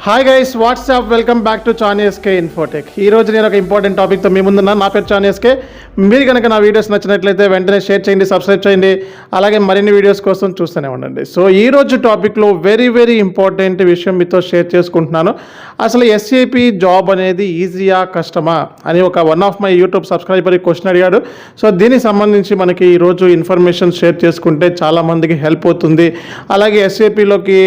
Hi guys, what's up, welcome back to చానేఎస్కే Infotech. ఈ రోజు నేను ఒక ఇంపార్టెంట్ టాపిక్తో మీ ముందున్నాను. నా పేరు చానేఎస్కే. మీరు కనుక నా వీడియోస్ నచ్చినట్లయితే వెంటనే షేర్ చేయండి, సబ్స్క్రైబ్ చేయండి, అలాగే మరిన్ని వీడియోస్ కోసం చూస్తూనే ఉండండి. సో ఈ రోజు టాపిక్లో వెరీ ఇంపార్టెంట్ విషయం మీతో షేర్ చేసుకుంటున్నాను. అసలు ఎస్ఏపి జాబ్ అనేది ఈజీయా కష్టమా అని one of my YouTube subscriber question అడిగాడు. సో దీనికి సంబంధించి మనకి ఈరోజు ఇన్ఫర్మేషన్ షేర్ చేసుకుంటే చాలామందికి హెల్ప్ అవుతుంది. అలాగే ఎస్ఏపిలోకి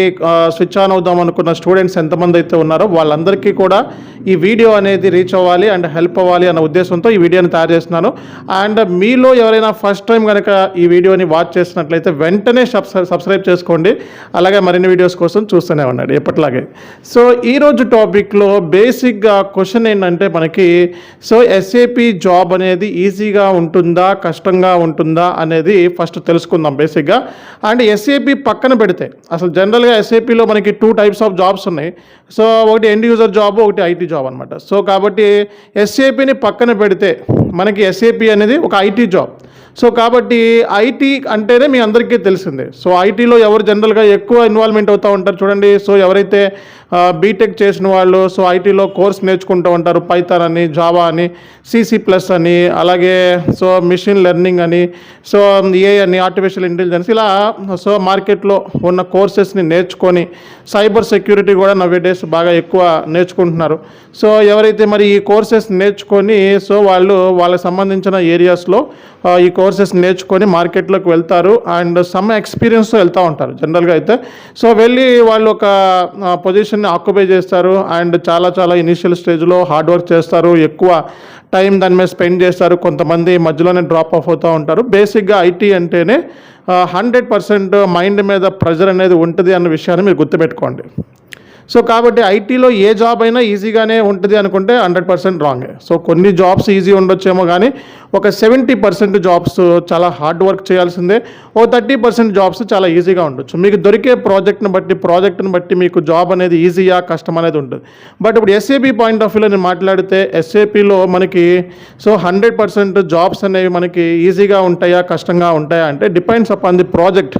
స్విచ్ ఆన్ అవుదాం అనుకున్న స్టూడెంట్స్ ఎంతమంది అయితే ఉన్నారో వాళ్ళందరికీ కూడా ఈ వీడియో అనేది రీచ్ అవ్వాలి అండ్ హెల్ప్ అవ్వాలి అన్న ఉద్దేశంతో ఈ వీడియోని తయారు చేస్తున్నాను. అండ్ మీలో ఎవరైనా ఫస్ట్ టైం కనుక ఈ వీడియోని వాచ్ చేసినట్లయితే వెంటనే సబ్స్క్రైబ్ చేసుకోండి, అలాగే మరిన్ని వీడియోస్ కోసం చూస్తూనే ఉండండి ఎప్పటిలాగే. సో ఈరోజు టాపిక్లో బేసిక్గా క్వశ్చన్ ఏంటంటే మనకి ఎస్ఏపి జాబ్ అనేది ఈజీగా ఉంటుందా కష్టంగా ఉంటుందా అనేది ఫస్ట్ తెలుసుకుందాం బేసిక్గా. అండ్ ఎస్ఏపి పక్కన పెడితే అసలు జనరల్గా ఎస్ఏపిలో మనకి 2 టైప్స్ ఆఫ్ జాబ్స్ ఉన్నాయి. సో ఒకటి ఎండ్ యూజర్ జాబ్, ఒకటి ఐటీ జాబ్ అనమాట. సో కాబట్టి ఎస్ఏపిని పక్కన పెడితే మనకి ఎస్ఏపి అనేది ఒక ఐటీ జాబ్. సో కాబట్టి ఐటీ అంటేనే మీ అందరికీ తెలిసిందే. సో ఐటీలో ఎవరు జనరల్గా ఎక్కువ ఇన్వాల్వ్మెంట్ అవుతూ ఉంటారు చూడండి. సో ఎవరైతే బీటెక్ చేసిన వాళ్ళు సో ఐటీలో కోర్స్ నేర్చుకుంటూ ఉంటారు, పైథాన్ అని, జావా అని, C++ అని, అలాగే సో మిషన్ లెర్నింగ్ అని, సో ఏ అని, ఆర్టిఫిషియల్ ఇంటెలిజెన్స్, ఇలా సో మార్కెట్లో ఉన్న కోర్సెస్ని నేర్చుకొని సైబర్ సెక్యూరిటీ కూడా నవ్వేడేస్ బాగా ఎక్కువ నేర్చుకుంటున్నారు. సో ఎవరైతే మరి ఈ కోర్సెస్ నేర్చుకొని సో వాళ్ళకి సంబంధించిన ఏరియాస్లో ఈ కోర్సెస్ నేర్చుకొని మార్కెట్లోకి వెళ్తారు అండ్ సమ్ ఎక్స్పీరియన్స్తో వెళ్తూ ఉంటారు జనరల్గా అయితే. సో వెళ్ళి వాళ్ళు ఒక పొజిషన్ని ఆక్యుపై చేస్తారు అండ్ చాలా ఇనిషియల్ స్టేజ్లో హార్డ్ వర్క్ చేస్తారు, ఎక్కువ టైం దాని మీద స్పెండ్ చేస్తారు, కొంతమంది మధ్యలోనే డ్రాప్ ఆఫ్ అవుతూ ఉంటారు. బేసిక్గా ఐటీ అంటేనే 100% మైండ్ మీద ప్రెజర్ అనేది ఉంటుంది అన్న విషయాన్ని మీరు గుర్తుపెట్టుకోండి. సో కాబట్టి ఐటీలో ఏ జాబ్ అయినా ఈజీగానే ఉంటుంది అనుకుంటే 100% రాంగే. సో కొన్ని జాబ్స్ ఈజీ ఉండొచ్చేమో కానీ ఒక 70% జాబ్స్ చాలా హార్డ్ వర్క్ చేయాల్సిందే, ఓ 30% జాబ్స్ చాలా ఈజీగా ఉండొచ్చు. మీకు దొరికే ప్రాజెక్ట్ని బట్టి మీకు జాబ్ అనేది ఈజీయా కష్టం అనేది ఉంటుంది. బట్ ఇప్పుడు ఎస్ఏపి పాయింట్ ఆఫ్ వ్యూలో నేను మాట్లాడితే ఎస్ఏపిలో మనకి సో 100% జాబ్స్ అనేవి మనకి ఈజీగా ఉంటాయా కష్టంగా ఉంటాయా అంటే depends upon the project.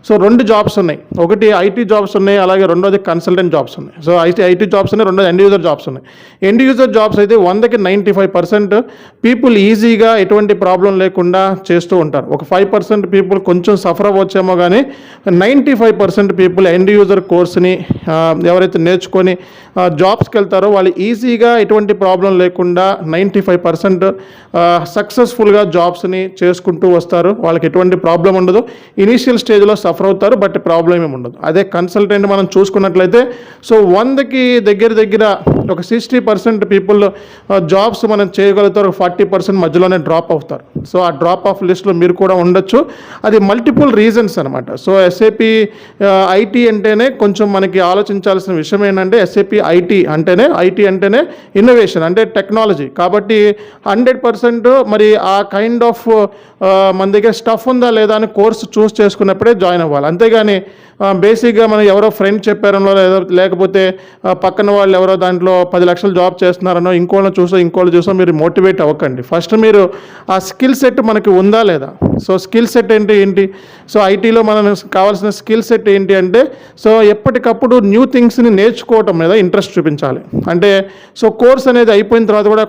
So 2 jobs ఉన్నాయి, ఒకటి ఐటీ జాబ్స్ ఉన్నాయి, అలాగే రెండోది కన్సల్టెంట్ జాబ్స్ ఉన్నాయి. సో ఐటీ జాబ్స్ ఉన్నాయి, రెండోది ఎండ్ యూజర్ జాబ్స్ ఉన్నాయి. ఎండ్ యూజర్ జాబ్స్ అయితే 100కి 95% పీపుల్ ఈజీగా ఎటువంటి ప్రాబ్లం లేకుండా చేస్తూ ఉంటారు. ఒక 5% పీపుల్ కొంచెం సఫర్ అవ్వచ్చేమో కానీ 95% పీపుల్ ఎండ్ యూజర్ కోర్స్ని ఎవరైతే నేర్చుకొని జాబ్స్కి వెళ్తారో వాళ్ళు ఈజీగా ఎటువంటి ప్రాబ్లం లేకుండా 95% సక్సెస్ఫుల్గా జాబ్స్ని చేసుకుంటూ వస్తారు. వాళ్ళకి ఎటువంటి ప్రాబ్లం ఉండదు. ఇనీషియల్ స్టేజ్లో సఫర్ అవుతారు బట్ ప్రాబ్లం ఏమి ఉండదు. అదే కన్సల్టెంట్ మనం చూసుకున్నట్లయితే సో 100కి దగ్గర ఒక 60% పీపుల్ జాబ్స్ మనం చేయగలుగుతారు, 40% మధ్యలోనే డ్రాప్ అవుతారు. సో ఆ డ్రాప్ ఆఫ్ లిస్ట్లో మీరు కూడా ఉండొచ్చు. అది మల్టిపుల్ రీజన్స్ అనమాట. సో ఎస్ఏపి ఐటీ అంటేనే కొంచెం మనకి ఆలోచించాల్సిన విషయం ఏంటంటే ఎస్ఏపి ఐటీ అంటేనే ఇన్నోవేషన్ అంటే టెక్నాలజీ. కాబట్టి 100% మరి ఆ కైండ్ ఆఫ్ మన దగ్గర స్టఫ్ ఉందా లేదా అని కోర్స్ చూస్ చేసుకున్నప్పుడే జాయిన్ అవ్వాలి. అంతేగాని బేసిక్గా మనం ఎవరో ఫ్రెండ్ చెప్పారనో లేకపోతే పక్కన వాళ్ళు ఎవరో దాంట్లో 10 లక్షలు జాబ్ చేస్తున్నారనో ఇంకోళ్ళు చూసో మీరు మోటివేట్ అవ్వకండి. ఫస్ట్ మీరు ఆ స్కిల్ సెట్ మనకి ఉందా లేదా. సో స్కిల్ సెట్ ఏంటి సో ఐటీలో మనకు కావాల్సిన స్కిల్ సెట్ ఏంటి అంటే సో ఎప్పటికప్పుడు న్యూ థింగ్స్ని నేర్చుకోవటం మీద ఇంట్రెస్ట్ చూపించాలి. అంటే సో కోర్స్ అనేది అయిపోయిన తర్వాత కూడా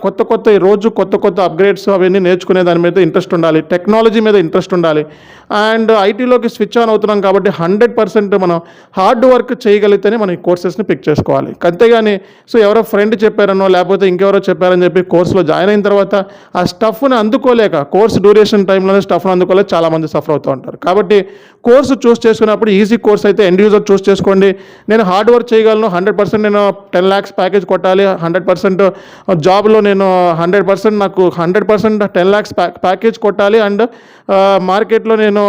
కొత్త అప్గ్రేడ్స్ అవన్నీ నేర్చుకునే దాని మీద ఇంట్రెస్ట్ ఉండాలి, టెక్నాలజీ మీద ఇంట్రెస్ట్ ఉండాలి. అండ్ ఐటీలోకి స్విచ్ ఆన్ అవుతున్నాం కాబట్టి 100% మనం హార్డ్ వర్క్ చేయగలిగితేనే మనం ఈ కోర్సెస్ని పిక్ చేసుకోవాలి. అంతేగాని సో ఎవరో ఫ్రెండ్ చెప్పారనో లేకపోతే ఇంకెవరో చెప్పారని చెప్పి కోర్సులో జాయిన్ అయిన తర్వాత ఆ స్టఫ్ని అందుకోలేక కోర్స్ డ్యూరేషన్ టైంలోనే స్టఫ్ని అందుకోలేక చాలామంది సఫర్ అవుతూ ఉంటారు. కాబట్టి కోర్సు చూస్ చేసుకున్నప్పుడు ఈజీ కోర్స్ అయితే ఎండ్ యూజర్ చూస్ చేసుకోండి. నేను హార్డ్ వర్క్ చేయగలను, 100% నేను 10 lakhs ప్యాకేజ్ కొట్టాలి, 100% జాబ్లో నేను 100% 10 lakhs ప్యాకేజ్ కొట్టాలి అండ్ మార్కెట్లో నేను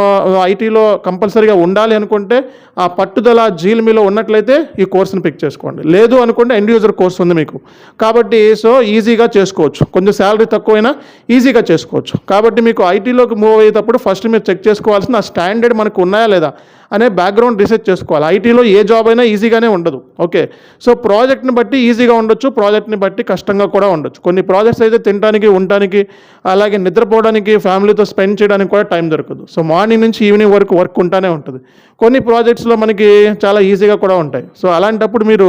ఐటీలో కంపల్సరీగా ఉండాలి అనుకుంటే ఆ పట్టుదల జీల్ మీలో ఉన్నట్లయితే ఈ కోర్సుని పిక్ చేసుకోండి. లేదు అనుకుంటే ఎండ్ యూజర్ కోర్స్ ఉంది మీకు, కాబట్టి సో ఈజీగా చేసుకోవచ్చు. కొంచెం శాలరీ తక్కువైనా ఈజీగా చేసుకోవచ్చు. కాబట్టి మీకు ఐటీలోకి మూవ్ అయ్యేటప్పుడు ఫస్ట్ మీరు చెక్ చేసుకోవాల్సిన ఆ స్టాండర్డ్ మనకు ఉన్నాయా లేదా అనే బ్యాక్గ్రౌండ్ రీసెర్చ్ చేసుకోవాలి. ఐటీలో ఏ జాబ్ అయినా ఈజీగానే ఉండదు. ఓకే, సో ప్రాజెక్ట్ని బట్టి ఈజీగా ఉండొచ్చు, ప్రాజెక్ట్ని బట్టి కష్టంగా కూడా ఉండొచ్చు. కొన్ని ప్రాజెక్ట్స్ అయితే తినడానికి, ఉండడానికి, అలాగే నిద్రపోవడానికి, ఫ్యామిలీతో స్పెండ్ చేయడానికి కూడా టైం దొరకదు. సో మార్నింగ్ నుంచి ఈవినింగ్ వరకు వర్క్ ఉంటానే ఉంటుంది. కొన్ని ప్రాజెక్ట్స్లో మనకి చాలా ఈజీగా కూడా ఉంటాయి. సో అలాంటప్పుడు మీరు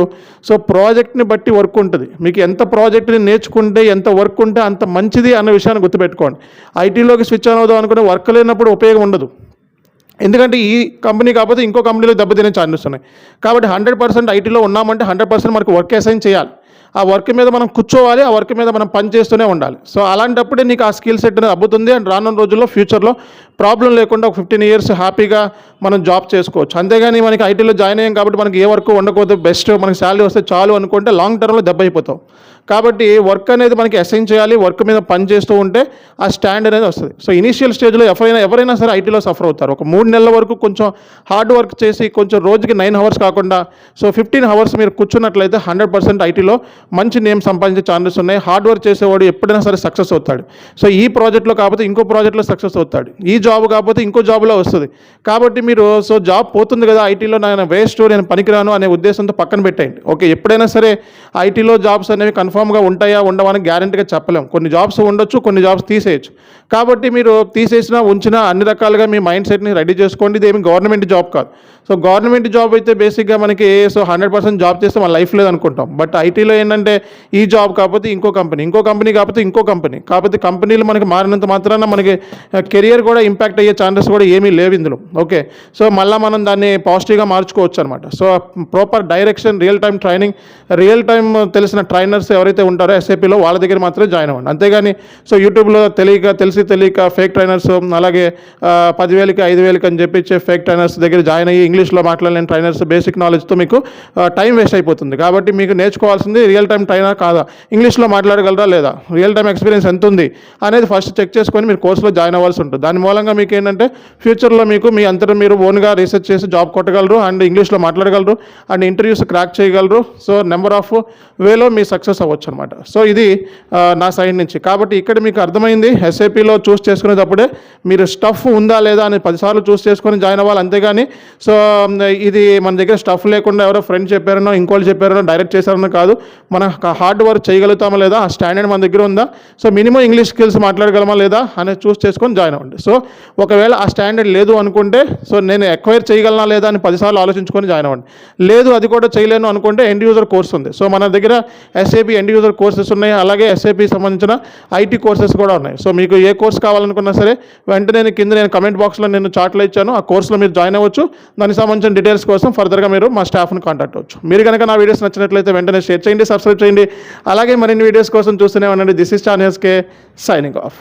ప్రాజెక్ట్ని బట్టి వర్క్ ఉంటుంది. మీకు ఎంత ప్రాజెక్ట్ని నేర్చుకుంటే, ఎంత వర్క్ ఉంటే అంత మంచిది అన్న విషయాన్ని గుర్తుపెట్టుకోండి. ఐటీలోకి స్విచ్ ఆన్ అవుదాం అనుకునే వర్క్ లేనప్పుడు ఉపయోగం ఉండదు. ఎందుకంటే ఈ కంపెనీ కాకపోతే ఇంకో కంపెనీలో దెబ్బతినే ఛాన్సెస్ ఉన్నాయి. కాబట్టి 100% ఐటీలో ఉన్నామంటే 100% మనకు వర్క్ అసైన్ చేయాలి. ఆ వర్క్ మీద మనం కూర్చోవాలి, ఆ వర్క్ మీద మనం పని చేస్తూనే ఉండాలి. సో అలాంటప్పుడే నీకు ఆ స్కిల్ సెట్ అనేది అబ్బుతుంది. అండ్ రానున్న రోజుల్లో ఫ్యూచర్లో ప్రాబ్లం లేకుండా ఒక 15 years హ్యాపీగా మనం జాబ్ చేసుకోవచ్చు. అంతేగాని మనకి ఐటీలో జాయిన్ అయ్యాం కాబట్టి మనకి ఏ వర్క్ ఉండకపోతే బెస్ట్, మనకి శాలరీ వస్తే చాలు అనుకుంటే లాంగ్ టర్మ్లో దెబ్బ అయిపోతాం. కాబట్టి వర్క్ అనేది మనకి అసైన్ చేయాలి, వర్క్ మీద పని చేస్తూ ఉంటే ఆ స్టాండ్ అనేది వస్తుంది. సో ఇనీషియల్ స్టేజ్లో ఎవరైనా సరే ఐటీలో సఫర్ అవుతారు. ఒక 3 నెలల వరకు కొంచెం హార్డ్ వర్క్ చేసి కొంచెం రోజుకి 9 hours కాకుండా 15 hours మీరు కూర్చున్నట్లయితే 100% ఐటీలో మంచి నేమ్ సంపాదించే ఛాన్సెస్ ఉన్నాయి. హార్డ్ వర్క్ చేసేవాడు ఎప్పుడైనా సరే సక్సెస్ అవుతాడు. సో ఈ ప్రాజెక్ట్లో కాకపోతే ఇంకో ప్రాజెక్ట్లో సక్సెస్ అవుతాడు, ఈ జాబ్ కాకపోతే ఇంకో జాబ్లో వస్తుంది. కాబట్టి మీరు జాబ్ పోతుంది కదా ఐటీలో, నేను వేస్ట్, నేను పనికిరాను అనే ఉద్దేశంతో పక్కన పెట్టేయండి. ఓకే, ఎప్పుడైనా సరే ఐటీలో జాబ్స్ అనేవి కన్ఫామ్గా ఉంటాయా ఉండవని గ్యారెంటీగా చెప్పలేం. కొన్ని జాబ్స్ ఉండొచ్చు, కొన్ని జాబ్స్ తీసేయచ్చు. కాబట్టి మీరు తీసేసినా ఉంచినా అన్ని రకాలుగా మీ మైండ్ సెట్ని రెడీ చేసుకోండి. ఇది ఏమి గవర్నమెంట్ జాబ్ కాదు. సో గవర్నమెంట్ జాబ్ అయితే బేసిక్గా మనకి 100% జాబ్ చేస్తే మన లైఫ్ లేదనుకుంటాం. బట్ ఐటీలో ఏంటంటే ఈ జాబ్ కాకపోతే ఇంకో కంపెనీ, ఇంకో కంపెనీ కాకపోతే ఇంకో కంపెనీ. కాకపోతే కంపెనీలు మనకి మారినంత మాత్రాన మనకి కెరియర్ కూడా ఇంపాక్ట్ అయ్యే ఛాన్సెస్ కూడా ఏమీ లేవు ఇందులో. ఓకే, సో మళ్ళీ మనం దాన్ని పాజిటివ్గా మార్చుకోవచ్చు అనమాట. So proper direction, real time training, real time తెలిసిన ట్రైనర్స్ ఎవరైతే ఉంటారో ఎస్ఏపీలో వాళ్ళ దగ్గర మాత్రమే జాయిన్ అవ్వండి. అంతేగాని యూట్యూబ్లో తెలియక ఫేక్ ట్రైనర్స్, అలాగే 10,000కి 5,000కి అని చెప్పి ఫేక్ ట్రైనర్స్ దగ్గర జాయిన్ అయ్యి ఇంగ్లీష్లో మాట్లాడలేని ట్రైనర్స్ బేసిక్ నాలెడ్జ్తో మీకు టైం వేస్ట్ అయిపోతుంది. కాబట్టి మీకు నేర్చుకోవాల్సింది రియల్ టైం ట్రైనర్ కాదా, ఇంగ్లీష్లో మాట్లాడగలరా లేదా, రియల్ టైం ఎక్స్పీరియన్స్ ఎంత ఉంది అనేది ఫస్ట్ చెక్ చేసుకొని మీరు కోర్సులో జాయిన్ అవ్వాల్సి ఉంటుంది. దాని మూలంగా మీకు ఏంటంటే ఫ్యూచర్లో మీ అంతటా మీరు ఓన్గా రీసెర్చ్ చేసి జాబ్ కొట్టగలరు, అండ్ ఇంగ్లీష్లో మాట్లాడగలరు, అండ్ ఇంటర్వ్యూస్ క్రాక్ చేయగలరు. సో నెంబర్ ఆఫ్ వేలో మీ సక్సెస్ అవ్వచ్చు అనమాట. సో ఇది నా సైడ్ నుంచి. కాబట్టి ఇక్కడ మీకు అర్థమైంది, ఎస్ఏపీలో చూస్ చేసుకునేటప్పుడే మీరు స్టఫ్ ఉందా లేదా అని 10 సార్లు చూస్ చేసుకొని జాయిన్ అవ్వాలి. అంతేగాని ఇది మన దగ్గర స్టఫ్ లేకుండా ఎవరో ఫ్రెండ్ చెప్పారనో, ఇంకోళ్ళు చెప్పారనో, డైరెక్ట్ చేశారనో కాదు. మన హార్డ్ వర్క్ చేయగలుగుతామా లేదా, ఆ స్టాండర్డ్ మన దగ్గర ఉందా, సో మినిమం ఇంగ్లీష్ స్కిల్స్ మాట్లాడగలమా లేదా అనేది చూస్ చేసుకొని జాయిన్ అవ్వండి. సో ఒకవేళ ఆ స్టాండర్డ్ లేదు అనుకుంటే నేను ఎక్వైర్ చేయగలనా లేదా అని 10 సార్లు ఆలోచించుకొని జాయిన్ అవ్వండి. లేదు అది కూడా చేయలేను అనుకుంటే ఎండ్ యూజర్ కోర్స్ ఉంది. సో మన దగ్గర ఎస్ఏపీ ఎండ్ యూజర్ కోర్సెస్ ఉన్నాయి, అలాగే ఎస్ఏపీ సంబంధించిన ఐటీ కోర్సెస్ కూడా ఉన్నాయి. సో మీకు ఏ కోర్స్ కావాలనుకున్నా సరే వెంటనే కింద నేను కమెంట్ బాక్స్లో నేను చార్ట్లో ఇచ్చాను, ఆ కోర్సులో మీరు జాయిన్ అవ్వచ్చు. దానికి సంబంధించిన డీటెయిల్స్ కోసం ఫర్దర్గా మీరు మా స్టాఫ్ని కాంటాక్ట్ అవ్వచ్చు. మీరు కనుక నా వీడియోస్ నచ్చినట్లయితే వెంటనే షేర్ చేయండి, సబ్స్క్రైబ్ చేయండి. అలాగే మరిన్ని వీడియోస్ కోసం చూస్తూనే ఉండండి. దిస్ ఇస్ చానెల్స్కే సైనింగ్ ఆఫ్.